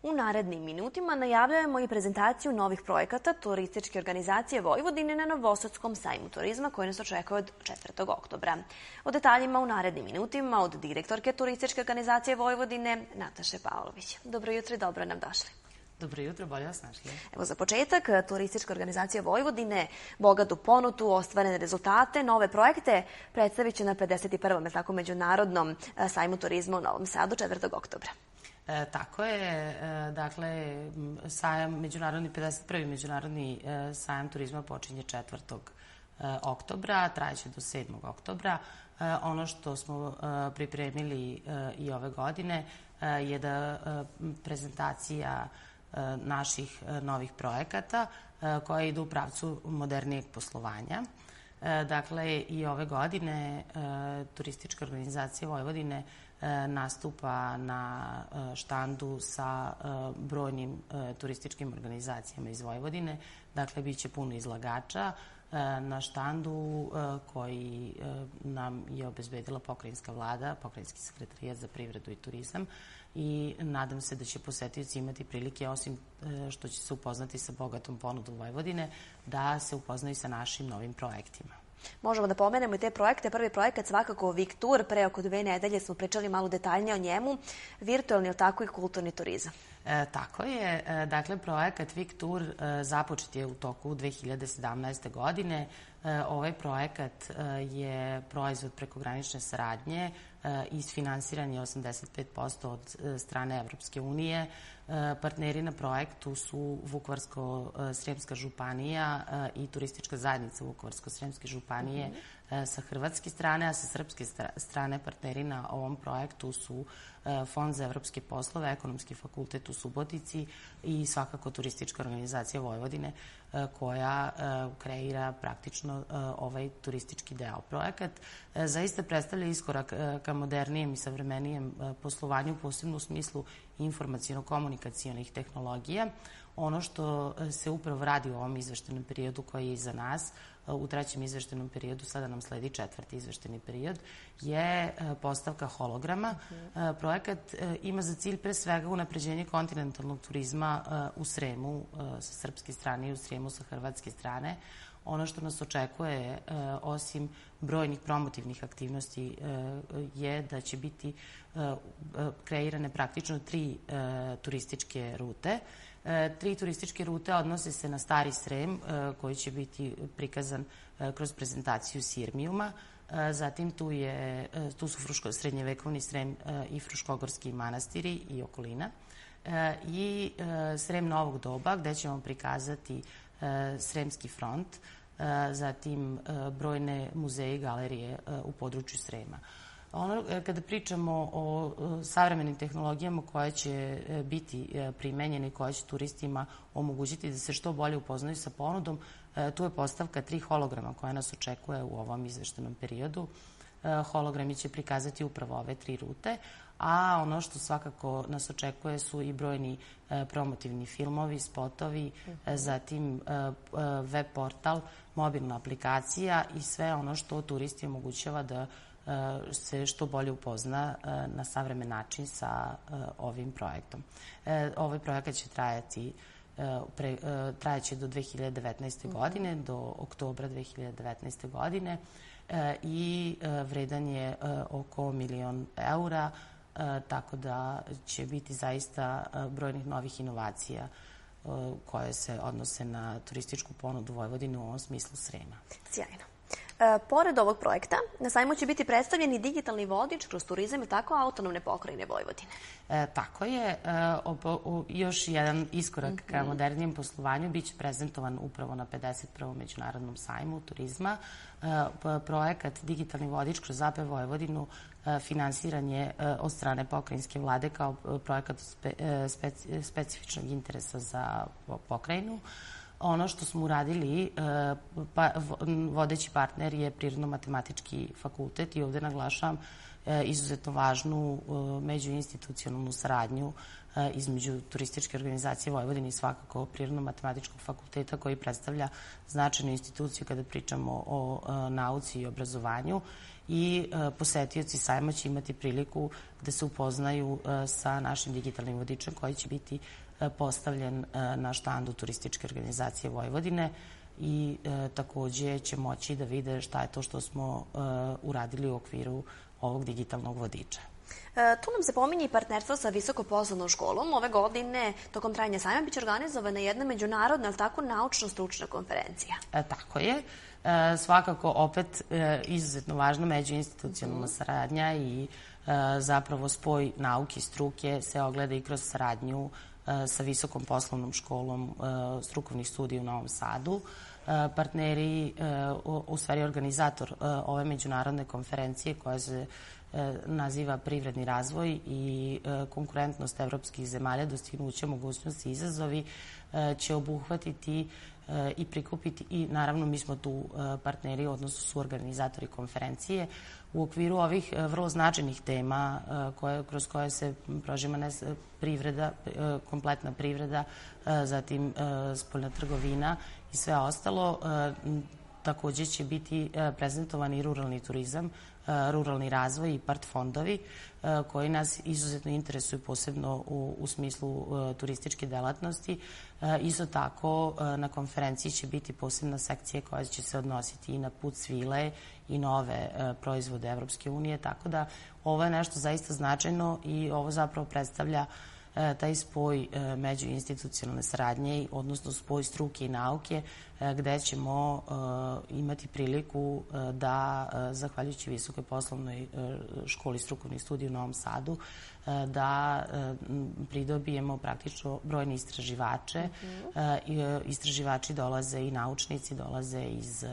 U narednim minutima najavljujemo i prezentaciju novih projekata turističke organizacije Vojvodine na Novosadskom sajmu turizma koji nas očekuje od 4. oktobra. O detaljima u narednim minutima od direktorke turističke organizacije Vojvodine Nataše Pavlović. Dobro jutro i dobro nam došli. Dobro jutro, bolje vas našli. Evo za početak, turistička organizacija Vojvodine, bogatu ponudu, ostvarene rezultate, nove projekte predstavit će na 51. Međunarodnom sajmu turizma u Novom Sadu 4. oktobra. Tako je. Dakle, 51. Međunarodni sajam turizma počinje 4. oktobra, trajeće do 7. oktobra. Ono što smo pripremili i ove godine je da prezentacija naših novih projekata koje idu u pravcu modernijeg poslovanja. Dakle, i ove godine turistička organizacija Vojvodine nastupa na štandu sa brojnim turističkim organizacijama iz Vojvodine. Dakle, bit će puno izlagača na štandu koji nam je obezbedila pokrajinska vlada, pokrajinski sekretarijat za privredu i turizam i nadam se da će posetioci imati prilike, osim što će se upoznati sa bogatom ponudom Vojvodine, da se upoznaju sa našim novim projektima. Možemo da pomenemo i te projekte. Prvi projekat svakako Viktur, pre oko 2 nedelje smo pričali malo detaljnije o njemu. Virtualni, tako i kulturni turizam. Tako je. Dakle, projekat Viktur započet je u toku 2017. godine. Ovaj projekat je proizvod prekogranične saradnje i isfinansiran je 85% od strane Evropske unije. Partneri na projektu su Vukovarsko-srijemska županija i turistička zajednica Vukovarsko-srijemske županije sa hrvatske strane, a sa srpske strane partneri na ovom projektu su Fond za evropske poslove, Ekonomski fakultet u Subotici i svakako turistička organizacija Vojvodine koja kreira praktično ovaj turistički deo. Projekat zaista predstavlja iskorak ka modernijem i savremenijem poslovanju, posebno u smislu informacijono-komunikacionih tehnologija. Ono što se upravo radi u ovom izveštajnom periodu koji je iza nas, u 3. izveštajnom periodu, sada nam sledi 4. izveštajni period, je postavka holograma. Projekat ima za cilj pre svega unapređenje kontinentalnog turizma u Sremu sa srpske strane i u Sremu sa hrvatske strane. Ono što nas očekuje, osim brojnih promotivnih aktivnosti, je da će biti kreirane praktično 3 turističke rute. 3 turističke rute odnose se na Stari Srem, koji će biti prikazan kroz prezentaciju Sirmijuma. Zatim tu su srednjevekovni Srem i Fruškogorski manastiri i okolina. I Srem novog doba, gde ćemo prikazati Sremski front, zatim brojne muzeje i galerije u području Srema. Kada pričamo o savremenim tehnologijama koje će biti primenjene i koje će turistima omogućiti da se što bolje upoznaju sa ponudom, tu je postavka 3 holograma koja nas očekuje u ovom izveštajnom periodu. Hologrami će prikazati upravo ove 3 rute, a ono što svakako nas očekuje su i brojni promotivni filmovi, spotovi, zatim web portal, mobilna aplikacija i sve ono što turisti omogućava da se što bolje upozna na savremen način sa ovim projektom. Ovaj projekat će trajaće do 2019. godine, do oktobra 2019. godine i vredan je oko 1.000.000 eura, tako da će biti zaista brojnih novih inovacija koje se odnose na turističku ponudu Vojvodine u ovom smislu Srema. Sjajno. Pored ovog projekta, na sajmu će biti predstavljen i digitalni vodič kroz turizam i tako autonomne pokrajine Vojvodine. Tako je. Još jedan iskorak ka modernijem poslovanju biće prezentovan upravo na 51. Međunarodnom sajmu turizma. Projekat Digitalni vodič kroz AP Vojvodinu finansiran je od strane pokrajinske vlade kao projekat specifičnog interesa za pokrajinu. Ono što smo uradili, vodeći partner je Prirodno-matematički fakultet i ovde naglašavam izuzetno važnu međuinstitucionalnu saradnju između Turističke organizacije Vojvodine i svakako Prirodno-matematičkog fakulteta, koji predstavlja značajnu instituciju kada pričamo o nauci i obrazovanju. I posetioci sajma će imati priliku da se upoznaju sa našim digitalnim vodičem koji će biti postavljen na štandu Turističke organizacije Vojvodine i takođe će moći da vide šta je to što smo uradili u okviru ovog digitalnog vodiča. Tu nam se pominje i partnerstvo sa Visokoposlovnom školom. Ove godine, tokom trajanja sajma, biće organizovana jedna međunarodna, ali tako, naučno-stručna konferencija. Tako je. Svakako, opet, izuzetno važna međuinstitucionalna saradnja i zapravo spoj nauke i struke se ogleda i kroz saradnju sa Visokom poslovnom školom strukovnih studija u Novom Sadu. Partneri, u stvari organizator ove međunarodne konferencije koja se naziva Privredni razvoj i konkurentnost evropskih zemalja, dostignuća, mogućnosti i izazovi, će obuhvatiti i prikupiti i naravno mi smo tu partneri, odnosno su organizatori konferencije. U okviru ovih vrlo značajnih tema kroz koje se prožima privreda, kompletna privreda, zatim spoljna trgovina i sve ostalo, takođe će biti prezentovani i ruralni turizam, ruralni razvoj i part fondovi koji nas izuzetno interesuju, posebno u smislu turističke delatnosti. Isto tako na konferenciji će biti posebna sekcija koja će se odnositi i na put svile i nove proizvode Evropske unije, tako da ovo je nešto zaista značajno i ovo zapravo predstavlja taj spoj međuinstitucionalne saradnje, odnosno spoj struke i nauke, gde ćemo imati priliku da, zahvaljujući Visokoj poslovnoj školi strukovnih studija u Novom Sadu, da pridobijemo praktično brojne istraživače. Istraživači dolaze i naučnici, dolaze iz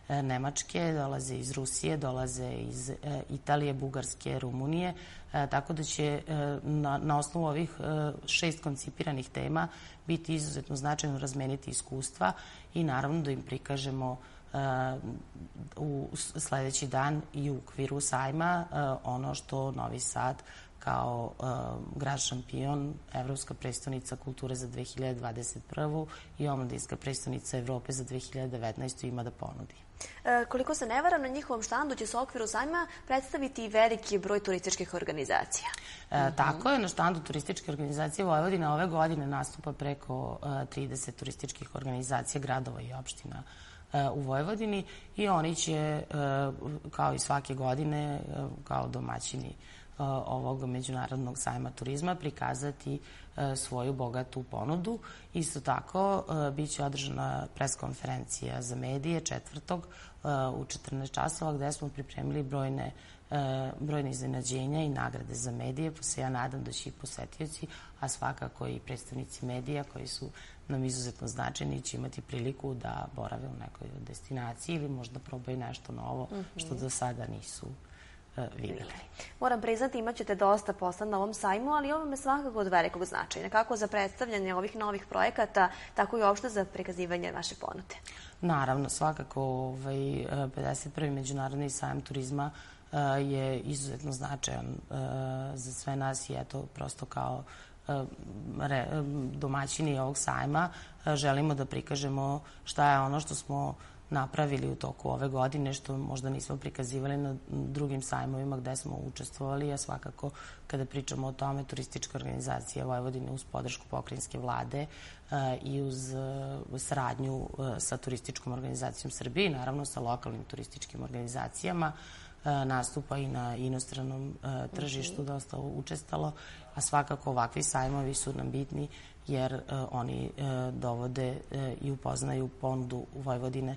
Nemačke, dolaze iz Rusije, dolaze iz Italije, Bugarske, Rumunije, tako da će na osnovu ovih 6 koncipiranih tema biti izuzetno značajno razmeniti iskustva i naravno da im prikažemo u sledeći dan i u okviru sajma ono što Novi Sad kao grad šampion, Evropska prestonica kulture za 2021. i Omladinska prestonica Evrope za 2019. ima da ponudi. Koliko se ne varam, na njihovom štandu će se u okviru sajma predstaviti veliki broj turističkih organizacija. Tako je, na štandu Turističke organizacije Vojvodine ove godine nastupa preko 30 turističkih organizacija, gradova i opština u Vojvodini i oni će, kao i svake godine, kao domaćini ovog međunarodnog sajma turizma, prikazati svoju bogatu ponudu. Isto tako, bit će održana preskonferencija za medije 4. u 14 časova, gde smo pripremili brojne iznenađenja i nagrade za medije, pa se ja nadam da će i posetioci, a svakako i predstavnici medija koji su nam izuzetno značajni će imati priliku da borave u nekoj destinaciji ili možda probaju nešto novo što do sada nisu videli. Moram priznati, imat ćete dosta posla na ovom sajmu, ali ovo je svakako od velikog značaja. Kako za predstavljanje ovih novih projekata, tako i uopšte za prikazivanje vaše ponude. Naravno, svakako 51. Međunarodni sajam turizma je izuzetno značajan za sve nas i eto, prosto kao domaćini ovog sajma želimo da prikažemo šta je ono što smo napravili u toku ove godine, što možda nismo prikazivali na drugim sajmovima gde smo učestvovali, a svakako kada pričamo o tome, Turistička organizacija Vojvodine uz podršku pokrajinske vlade i uz saradnju sa Turističkom organizacijom Srbije i naravno sa lokalnim turističkim organizacijama nastupa i na inostranom tržištu dosta učestalo, a svakako ovakvi sajmovi su nam bitni jer oni dovode i upoznaju ponudu u Vojvodine,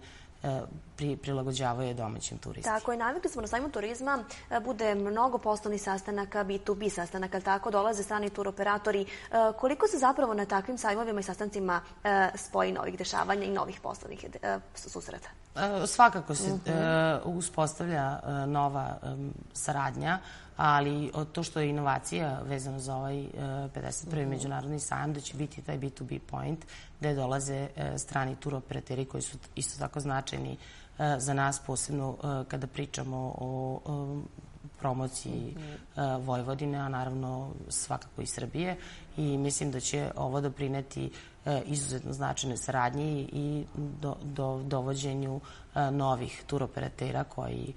prilagođavaju domaćim turistima. Tako je, navikli smo na sajmu turizma, bude mnogo poslovnih sastanaka, B2B sastanaka, tako dolaze strani turoperatori. Koliko se zapravo na takvim sajmovima i sastancima spoji novih dešavanja i novih poslovnih susreta? Svakako se uspostavlja nova saradnja, ali to što je inovacija vezano za ovaj 51. međunarodni sajam, da će biti taj B2B point, gde dolaze strani turoperateri koji su isto tako značajni za nas, posebno kada pričamo o promociji Vojvodine, a naravno svakako i Srbije. I mislim da će ovo doprineti izuzetno značajnoj saradnji i dovođenju novih turoperatera koji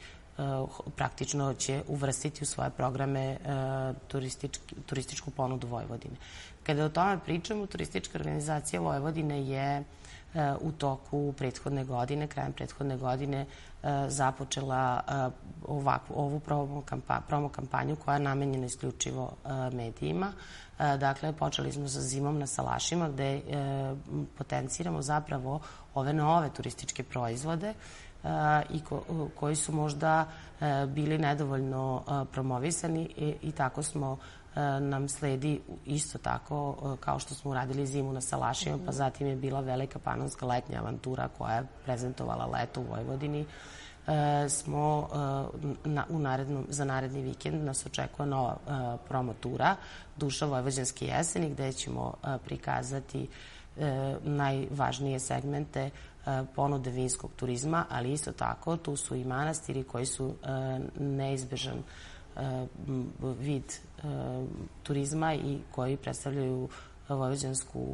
praktično će uvrstiti u svoje programe turističku ponudu Vojvodine. Kada o tome pričamo, Turistička organizacija Vojvodine je u toku prethodne godine, krajem prethodne godine, započela ovu promo kampanju koja je namenjena isključivo medijima. Dakle, počeli smo sa Zimom na salašima gde potenciramo zapravo ove nove turističke proizvode i koji su možda bili nedovoljno promovisani i tako smo nam sledi isto tako kao što smo uradili Zimu na salašima, pa zatim je bila velika panonska letnja avantura koja je prezentovala leto u Vojvodini. Za naredni vikend nas očekuje nova promo tura Duša vojvođanske jeseni gde ćemo prikazati najvažnije segmente ponude vinskog turizma, ali isto tako tu su i manastiri koji su neizbežan vid turizma i koji predstavljaju vojvođansku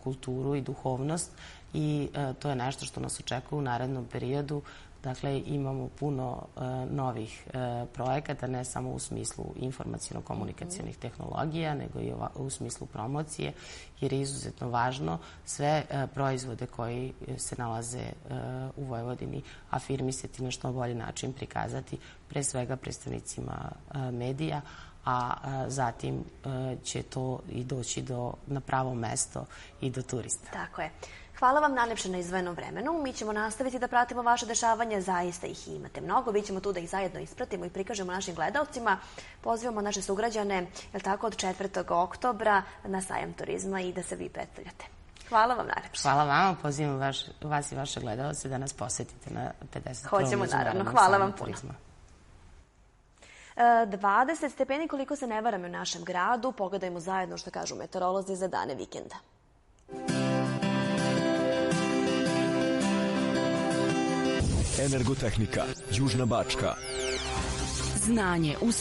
kulturu i duhovnost i to je nešto što nas očekuje u narednom periodu. Dakle, imamo puno novih projekata, ne samo u smislu informacijno-komunikacionih tehnologija, nego i u smislu promocije, jer je izuzetno važno sve proizvode koji se nalaze u Vojvodini afirmisati na što bolji način prikazati, pre svega predstavnicima medija, a zatim će to i doći na pravo mesto i do turista. Tako je. Hvala vam najlepše na izdvojenom vremenu. Mi ćemo nastaviti da pratimo vaše dešavanje. Zaista ih imate mnogo. Bićemo tu da ih zajedno ispratimo i prikažemo našim gledalcima. Pozivamo naše sugrađane, od 4. oktobra na sajam turizma i da se vi predstavljate. Hvala vam najlepše. Hvala vama. Pozivam vas i vaše gledalce da nas posetite na 51. Hoćemo, naravno. Hvala vam puno. 20 stepeni, koliko se ne varam, u našem gradu. Pogledajmo zajedno što kažu meteorolozi za dane vikenda. Energotehnika, Južna Bačka. Znanje u